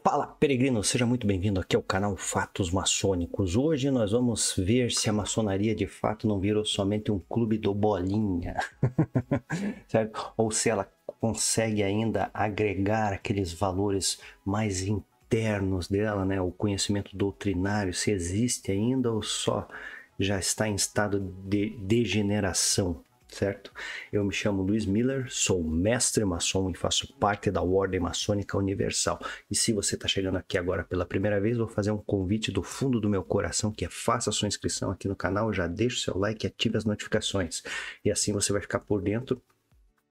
Fala, peregrino, seja muito bem-vindo aqui ao canal Fatos Maçônicos. Hoje nós vamos ver se a maçonaria de fato não virou somente um clube do bolinha, certo? Ou se ela consegue ainda agregar aqueles valores mais internos dela, né? O conhecimento doutrinário, se existe ainda ou só já está em estado de degeneração. Certo? Eu me chamo Luiz Miller, sou mestre maçom e faço parte da Ordem Maçônica Universal. E se você está chegando aqui agora pela primeira vez, vou fazer um convite do fundo do meu coração, que é faça sua inscrição aqui no canal, já deixe o seu like e ative as notificações. E assim você vai ficar por dentro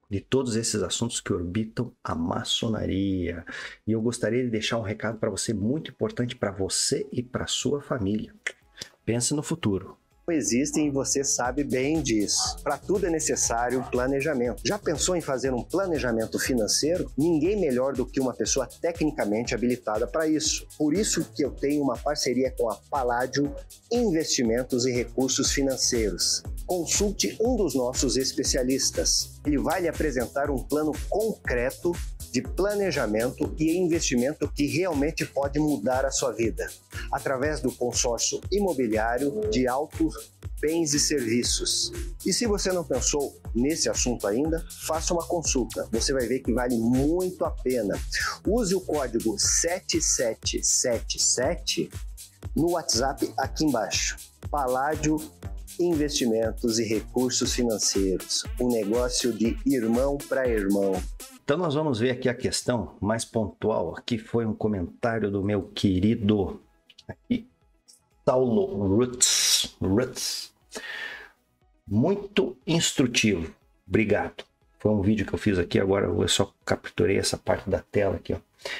de todos esses assuntos que orbitam a maçonaria. E eu gostaria de deixar um recado para você muito importante para você e para sua família. Pense no futuro. Existem e você sabe bem disso. Para tudo é necessário planejamento. Já pensou em fazer um planejamento financeiro? Ninguém melhor do que uma pessoa tecnicamente habilitada para isso. Por isso que eu tenho uma parceria com a Palladio Investimentos e Recursos Financeiros. Consulte um dos nossos especialistas. Ele vai lhe apresentar um plano concreto de planejamento e investimento que realmente pode mudar a sua vida, através do consórcio imobiliário de altos bens e serviços. E se você não pensou nesse assunto ainda, faça uma consulta. Você vai ver que vale muito a pena. Use o código 7777 no WhatsApp aqui embaixo. Palladio Investimentos e Recursos Financeiros. Um negócio de irmão para irmão. Então nós vamos ver aqui a questão mais pontual. Aqui foi um comentário do meu querido aqui, Saulo Roots. Muito instrutivo. Obrigado. Foi um vídeo que eu fiz aqui, agora eu só capturei essa parte da tela aqui. Ó.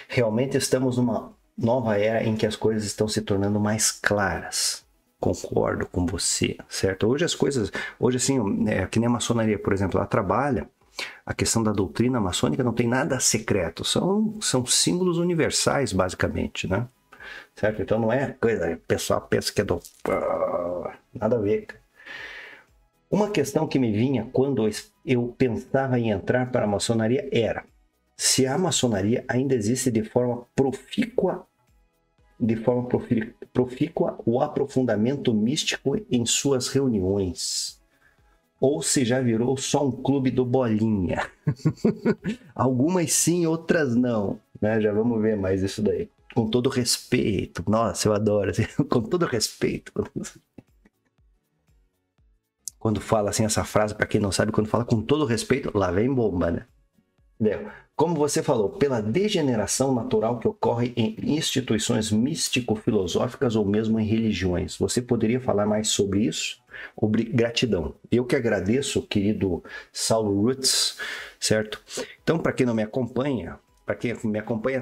Realmente estamos numa nova era em que as coisas estão se tornando mais claras. Concordo com você, certo? Hoje as coisas, hoje assim, que nem a maçonaria, por exemplo, ela trabalha. A questão da doutrina maçônica não tem nada secreto, são símbolos universais, basicamente, né? Certo? Então não é coisa, o pessoal pensa que é do... nada a ver. Uma questão que me vinha quando eu pensava em entrar para a maçonaria era se a maçonaria ainda existe de forma profícua o aprofundamento místico em suas reuniões. Ou se já virou só um clube do bolinha. Algumas sim, outras não. Né? Já vamos ver mais isso daí. Com todo respeito. Nossa, eu adoro. Assim, com todo respeito. Quando fala assim essa frase, para quem não sabe, quando fala com todo respeito, lá vem bomba, né? Entendeu? Como você falou, pela degeneração natural que ocorre em instituições místico-filosóficas ou mesmo em religiões. Você poderia falar mais sobre isso? Gratidão. Eu que agradeço, querido Saulo Roots, certo? Então, para quem não me acompanha,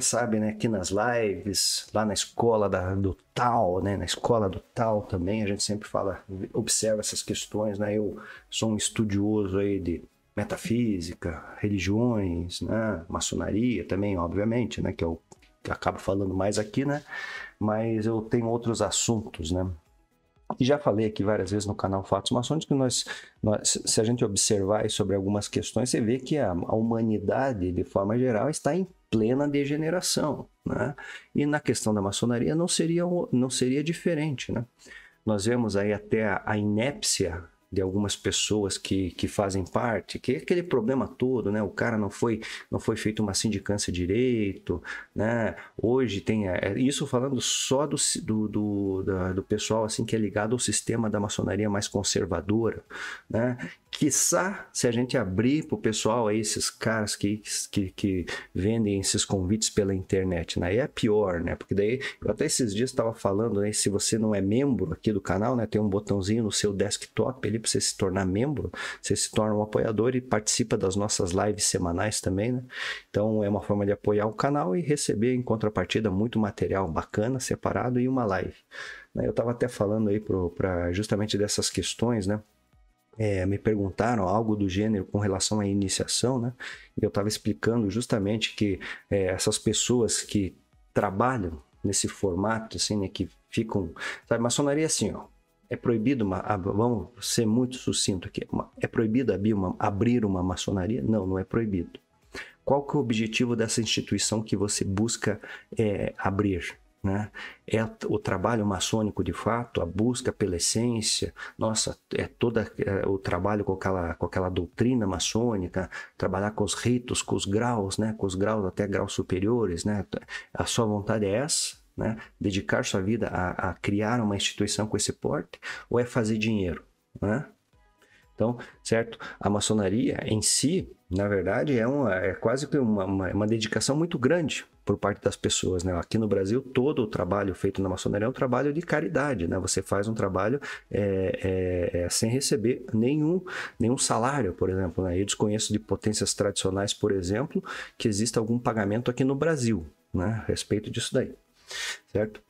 sabe, né, aqui nas lives, lá na escola do Tao, né, na escola do Tao também, a gente sempre fala, observa essas questões, né? Eu sou um estudioso aí de metafísica, religiões, né, maçonaria também, obviamente, né, que eu acabo falando mais aqui, né? Mas eu tenho outros assuntos, né? E já falei aqui várias vezes no canal Fatos Maçônicos que se a gente observar sobre algumas questões, você vê que a humanidade, de forma geral, está em plena degeneração, né? E na questão da maçonaria não seria diferente, né? Nós vemos aí até a inépcia de algumas pessoas que fazem parte, que é aquele problema todo, né? O cara não foi feito uma sindicância direito, né? Hoje tem isso falando só do pessoal assim que é ligado ao sistema da maçonaria mais conservadora, né? Quiçá se a gente abrir para o pessoal aí, esses caras que vendem esses convites pela internet, né? Aí é pior, né? Porque daí, eu até esses dias estava falando, né? Se você não é membro aqui do canal, né? Tem um botãozinho no seu desktop ali para você se tornar membro, você se torna um apoiador e participa das nossas lives semanais também, né? Então é uma forma de apoiar o canal e receber em contrapartida muito material bacana, separado e uma live. Eu estava até falando aí justamente dessas questões, né? Me perguntaram algo do gênero com relação à iniciação, né? E eu estava explicando justamente que essas pessoas que trabalham nesse formato, assim, né? Que ficam... Sabe, maçonaria é assim, ó. É proibido, vamos ser muito sucinto aqui, é proibido abrir uma maçonaria? Não, não é proibido. Qual que é o objetivo dessa instituição que você busca abrir? Né? É o trabalho maçônico de fato, a busca pela essência, o trabalho com aquela doutrina maçônica, trabalhar com os ritos, com os graus, né? Com os graus até graus superiores, né? A sua vontade é essa, né? Dedicar sua vida a criar uma instituição com esse porte, ou é fazer dinheiro, né? Então, certo? A maçonaria em si, na verdade, é quase que uma dedicação muito grande por parte das pessoas, né? Aqui no Brasil, todo o trabalho feito na maçonaria é um trabalho de caridade, né? Você faz um trabalho sem receber nenhum salário, por exemplo, né? Eu desconheço de potências tradicionais, por exemplo, que exista algum pagamento aqui no Brasil, né? A respeito disso daí, certo?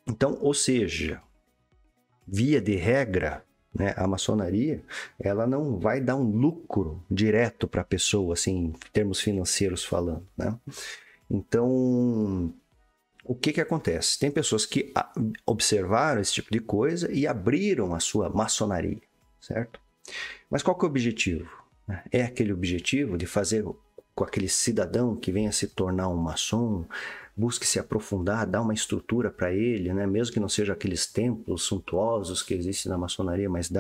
Então, ou seja, via de regra, né, a maçonaria, ela não vai dar um lucro direto para a pessoa, assim, em termos financeiros falando, né? Então, o que acontece? Tem pessoas que observaram esse tipo de coisa e abriram a sua maçonaria, certo? Mas qual que é o objetivo? É aquele objetivo de fazer com aquele cidadão que venha se tornar um maçom, busque se aprofundar, dar uma estrutura para ele, né? Mesmo que não seja aqueles templos suntuosos que existem na maçonaria, mas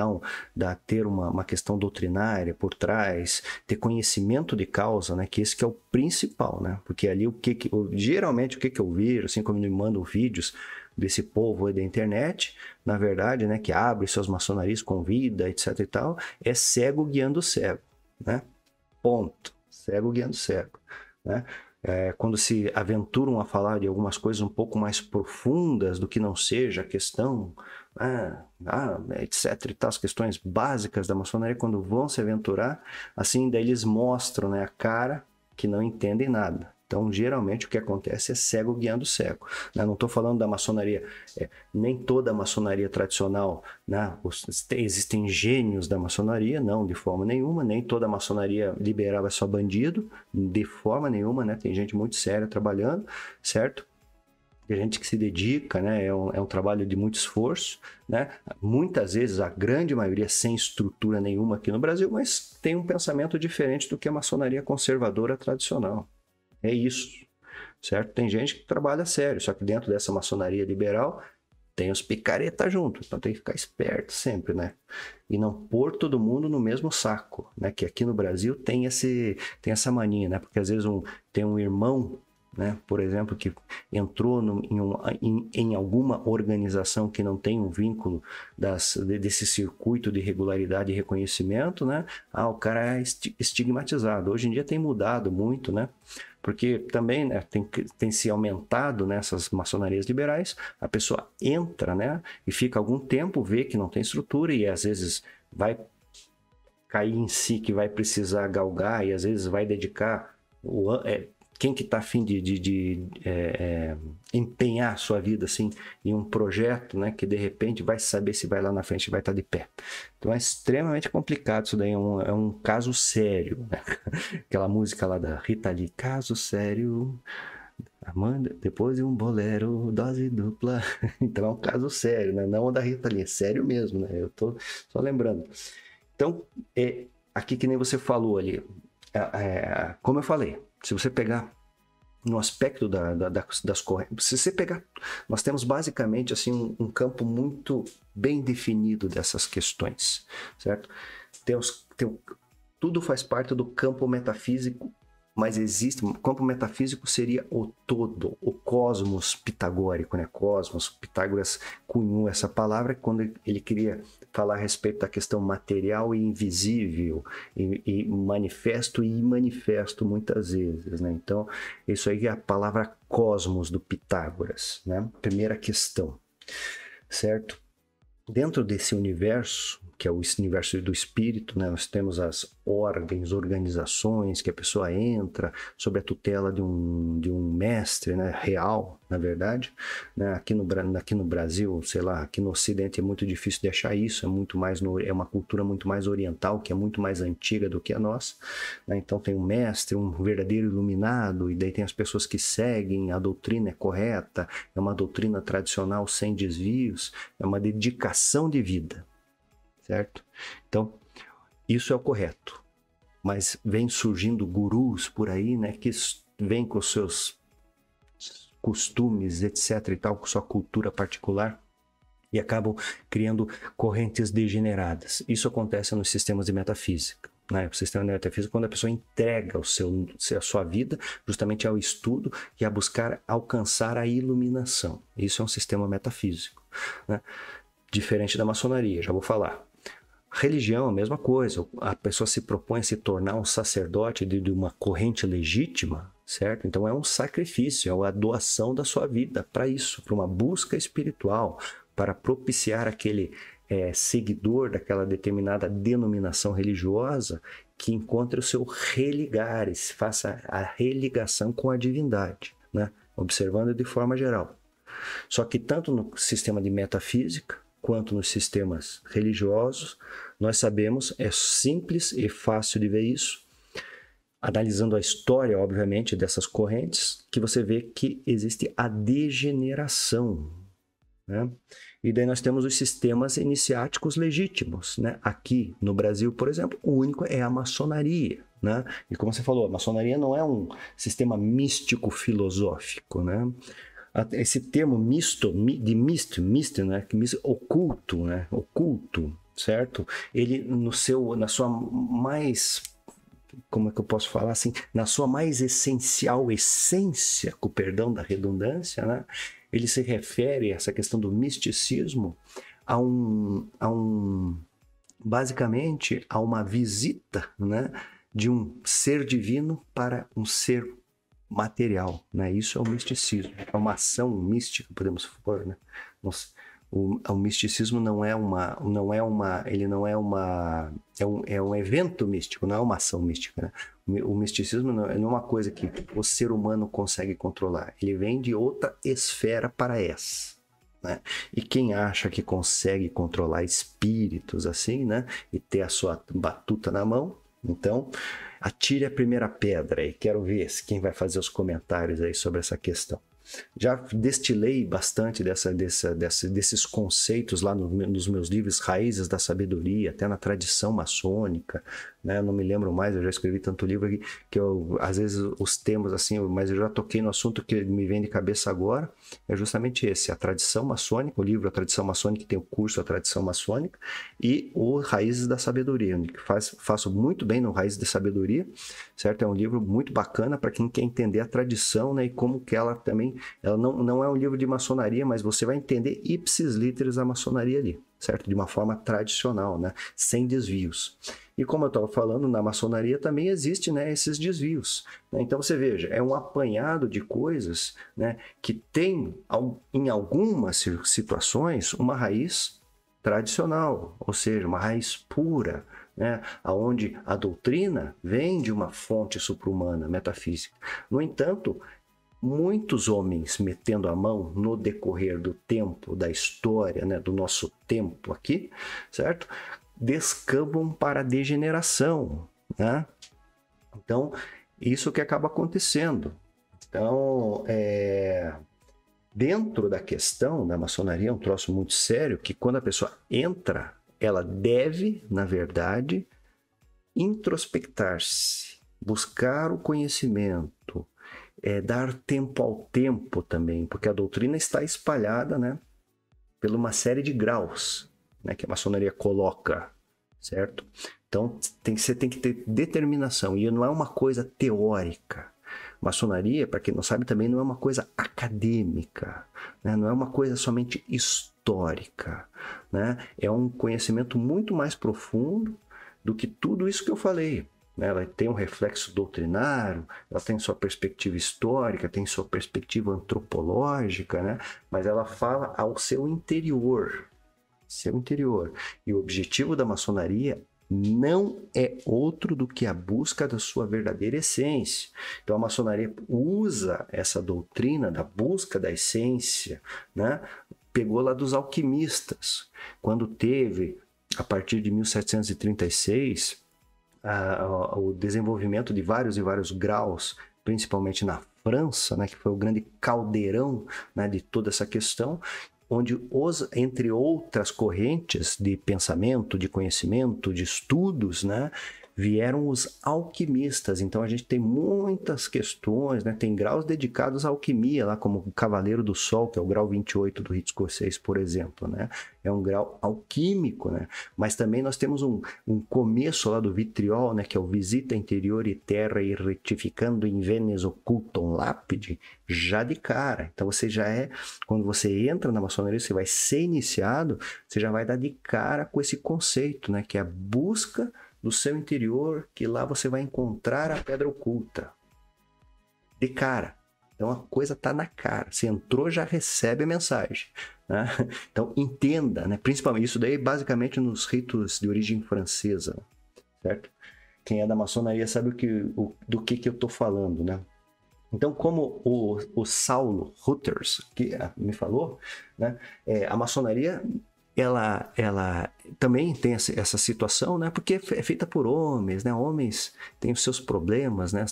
ter uma questão doutrinária por trás, ter conhecimento de causa, né? Que esse que é o principal, né? Porque ali geralmente o que eu vejo, assim como me mandam vídeos desse povo aí da internet, na verdade, né? Que abre suas maçonarias, convida, etc e tal, é cego guiando cego, né? Ponto. Cego guiando cego, né? Quando se aventuram a falar de algumas coisas um pouco mais profundas do que não seja a questão, etc. e tal, as questões básicas da maçonaria, quando vão se aventurar, assim, daí eles mostram, né, a cara que não entendem nada. Então, geralmente, o que acontece é cego guiando cego, né? Não estou falando da maçonaria, nem toda a maçonaria tradicional, né? Existem gênios da maçonaria, não, de forma nenhuma. Nem toda a maçonaria liberal é só bandido, de forma nenhuma, né? Tem gente muito séria trabalhando, certo? Tem gente que se dedica, né? É um trabalho de muito esforço, né? Muitas vezes, a grande maioria sem estrutura nenhuma aqui no Brasil, mas tem um pensamento diferente do que a maçonaria conservadora tradicional. É isso, certo? Tem gente que trabalha sério, só que dentro dessa maçonaria liberal tem os picareta junto, então tem que ficar esperto sempre, né? E não pôr todo mundo no mesmo saco, né? Que aqui no Brasil tem essa mania, né? Porque às vezes tem um irmão, né? Por exemplo, que entrou em alguma organização que não tem um vínculo desse circuito de regularidade e reconhecimento, né? O cara é estigmatizado. Hoje em dia tem mudado muito, né? Porque também, né, tem se aumentado nessas maçonarias liberais, a pessoa entra, né, e fica algum tempo, vê que não tem estrutura e às vezes vai cair em si, que vai precisar galgar e às vezes vai dedicar quem que está a fim de empenhar sua vida assim, em um projeto, né, que de repente vai saber se vai lá na frente vai estar de pé. Então é extremamente complicado isso daí, é um caso sério, né? Aquela música lá da Rita Lee, caso sério, Amanda, depois de um bolero, dose dupla. Então é um caso sério, né? Não o da Rita Lee, é sério mesmo, né? Eu tô só lembrando. Então, aqui que nem você falou ali, como eu falei, se você pegar no aspecto das correntes, se você pegar, nós temos basicamente assim um campo muito bem definido dessas questões, certo? Tudo faz parte do campo metafísico, mas o campo metafísico seria o todo, o cosmos pitagórico, né? Cosmos, Pitágoras cunhou essa palavra quando ele queria falar a respeito da questão material e invisível, e manifesto e imanifesto muitas vezes, né? Então, isso aí é a palavra cosmos do Pitágoras, né? Primeira questão, certo? Dentro desse universo, que é o universo do espírito, né? Nós temos as ordens, organizações que a pessoa entra sob a tutela de um mestre, né? Real, na verdade, né? Aqui no Brasil, sei lá, aqui no Ocidente é muito difícil de achar isso, é uma cultura muito mais oriental, que é muito mais antiga do que a nossa, né? Então tem um mestre, um verdadeiro iluminado, e daí tem as pessoas que seguem, a doutrina é correta, é uma doutrina tradicional sem desvios, é uma dedicação de vida, certo? Então, isso é o correto. mas vem surgindo gurus por aí, né, que vêm com os seus costumes, etc. e tal, com sua cultura particular, e acabam criando correntes degeneradas. Isso acontece nos sistemas de metafísica. O sistema de metafísica, quando a pessoa entrega a sua vida justamente ao estudo e a buscar alcançar a iluminação. Isso é um sistema metafísico, né? Diferente da maçonaria, já vou falar. Religião, a mesma coisa. A pessoa se propõe a se tornar um sacerdote de uma corrente legítima, certo? Então é um sacrifício, é a doação da sua vida para isso, para uma busca espiritual, para propiciar aquele seguidor daquela determinada denominação religiosa que encontre o seu religar, faça a religação com a divindade, né? Observando de forma geral. Só que tanto no sistema de metafísica quanto nos sistemas religiosos, nós sabemos, é simples e fácil de ver isso, analisando a história, obviamente, dessas correntes, que você vê que existe a degeneração, né? E daí nós temos os sistemas iniciáticos legítimos, né? Aqui no Brasil, por exemplo, o único é a maçonaria, né? E como você falou, a maçonaria não é um sistema místico-filosófico, né? Esse termo misto, né? Oculto, né? Oculto, certo? Ele na sua mais, como é que eu posso falar assim, na sua mais essencial essência, com o perdão da redundância, né? Ele se refere a essa questão do misticismo basicamente a uma visita, né, de um ser divino para um ser material, né? Isso é o misticismo, é uma ação mística, podemos supor, né? O misticismo é um evento místico, não é uma ação mística, né? O misticismo não é uma coisa que o ser humano consegue controlar. Ele vem de outra esfera para essa, né? E quem acha que consegue controlar espíritos assim, né? E ter a sua batuta na mão, então atire a primeira pedra e quero ver quem vai fazer os comentários aí sobre essa questão. Já destilei bastante desses conceitos lá nos meus livros Raízes da Sabedoria, até na tradição maçônica, né? Eu não me lembro mais, eu já escrevi tanto livro aqui que às vezes os temas assim, mas eu já toquei no assunto que me vem de cabeça agora, é justamente esse, a tradição maçônica, o livro A Tradição Maçônica, que tem o curso A Tradição Maçônica, e o Raízes da Sabedoria, onde faço muito bem no Raízes da Sabedoria, certo? É um livro muito bacana para quem quer entender a tradição, né? E como que ela também, ela não é um livro de maçonaria, mas você vai entender ipsis literis a maçonaria ali, certo? De uma forma tradicional, né? Sem desvios. E como eu estava falando, na maçonaria também existe, né, esses desvios, né? Então você veja, é um apanhado de coisas, né, que tem, em algumas situações, uma raiz tradicional, ou seja, uma raiz pura, né, onde a doutrina vem de uma fonte supra-humana, metafísica. No entanto, muitos homens metendo a mão no decorrer do tempo, da história, né, do nosso tempo aqui, certo? Descambam para a degeneração, né? Então, isso que acaba acontecendo. Então, dentro da questão da maçonaria, é um troço muito sério, que quando a pessoa entra, ela deve, na verdade, introspectar-se, buscar o conhecimento, dar tempo ao tempo também, porque a doutrina está espalhada, né, por uma série de graus, né, que a maçonaria coloca, certo? Então, você tem que ter determinação, e não é uma coisa teórica. Maçonaria, para quem não sabe, também não é uma coisa acadêmica, né? Não é uma coisa somente histórica, né? É um conhecimento muito mais profundo do que tudo isso que eu falei, né? Ela tem um reflexo doutrinário, ela tem sua perspectiva histórica, tem sua perspectiva antropológica, né? Mas ela fala ao seu interior. E o objetivo da maçonaria não é outro do que a busca da sua verdadeira essência. Então a maçonaria usa essa doutrina da busca da essência, né? Pegou lá dos alquimistas, quando teve, a partir de 1736, o desenvolvimento de vários e vários graus, principalmente na França, né, que foi o grande caldeirão, né, de toda essa questão, onde, entre outras correntes de pensamento, de conhecimento, de estudos, né, vieram os alquimistas. Então a gente tem muitas questões, né? Tem graus dedicados à alquimia, lá como o Cavaleiro do Sol, que é o grau 28 do rito escocês, por exemplo, né? É um grau alquímico, né? Mas também nós temos um começo lá do vitriol, né? Que é o Visita Interior e Terra e Retificando in Venes Occultum Lapide, já de cara. Então você já quando você entra na maçonaria, você vai ser iniciado, você já vai dar de cara com esse conceito, né? Que é a busca do seu interior, que lá você vai encontrar a pedra oculta. De cara. Então a coisa tá na cara. Você entrou, já recebe a mensagem, né? Então entenda, né? Principalmente isso daí basicamente nos ritos de origem francesa, certo? Quem é da maçonaria sabe do que eu tô falando, né? Então, como o Saulo Reuters que me falou, né? A maçonaria ela também tem essa situação, né? Porque é feita por homens, né? Homens têm os seus problemas, né?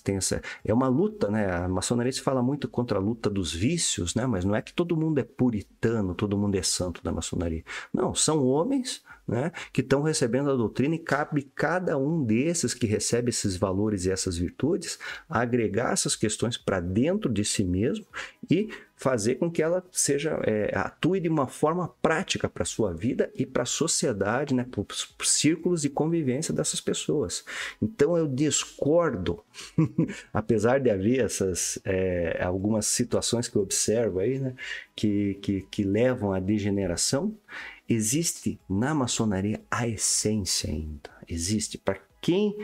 É uma luta, né? A maçonaria se fala muito contra a luta dos vícios, né? Mas não é que todo mundo é puritano, todo mundo é santo da maçonaria. Não, são homens, né? Que estão recebendo a doutrina e cabe cada um desses que recebe esses valores e essas virtudes agregar essas questões para dentro de si mesmo e fazer com que ela atue de uma forma prática para a sua vida e para a sociedade, né, para os círculos de convivência dessas pessoas. Então eu discordo, apesar de haver algumas situações que eu observo aí, né, que levam à degeneração, existe na maçonaria a essência ainda. Existe. Para quem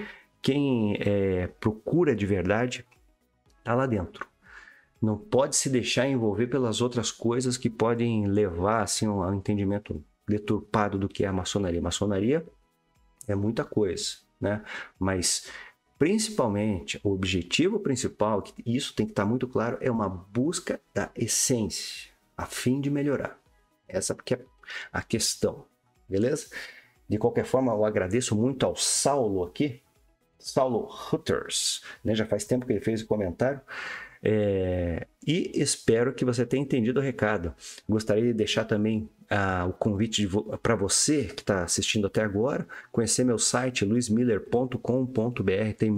procura de verdade, está lá dentro. Não pode se deixar envolver pelas outras coisas que podem levar assim, ao entendimento deturpado do que é a maçonaria. A maçonaria é muita coisa, né? Mas, principalmente, o objetivo principal, que isso tem que estar muito claro, é uma busca da essência, a fim de melhorar. Essa porque é a questão, beleza? De qualquer forma, eu agradeço muito ao Saulo aqui, Saulo Reuters, né? Já faz tempo que ele fez o comentário. E espero que você tenha entendido o recado. Gostaria de deixar também o convite para você que está assistindo até agora, conhecer meu site luismiller.com.br. Tem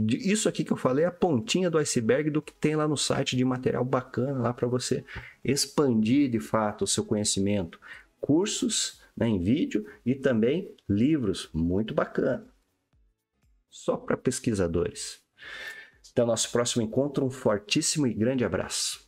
isso aqui que eu falei, a pontinha do iceberg do que tem lá no site de material bacana lá para você expandir de fato o seu conhecimento. Cursos, né, em vídeo e também livros muito bacana. Só para pesquisadores. Até o nosso próximo encontro, um fortíssimo e grande abraço.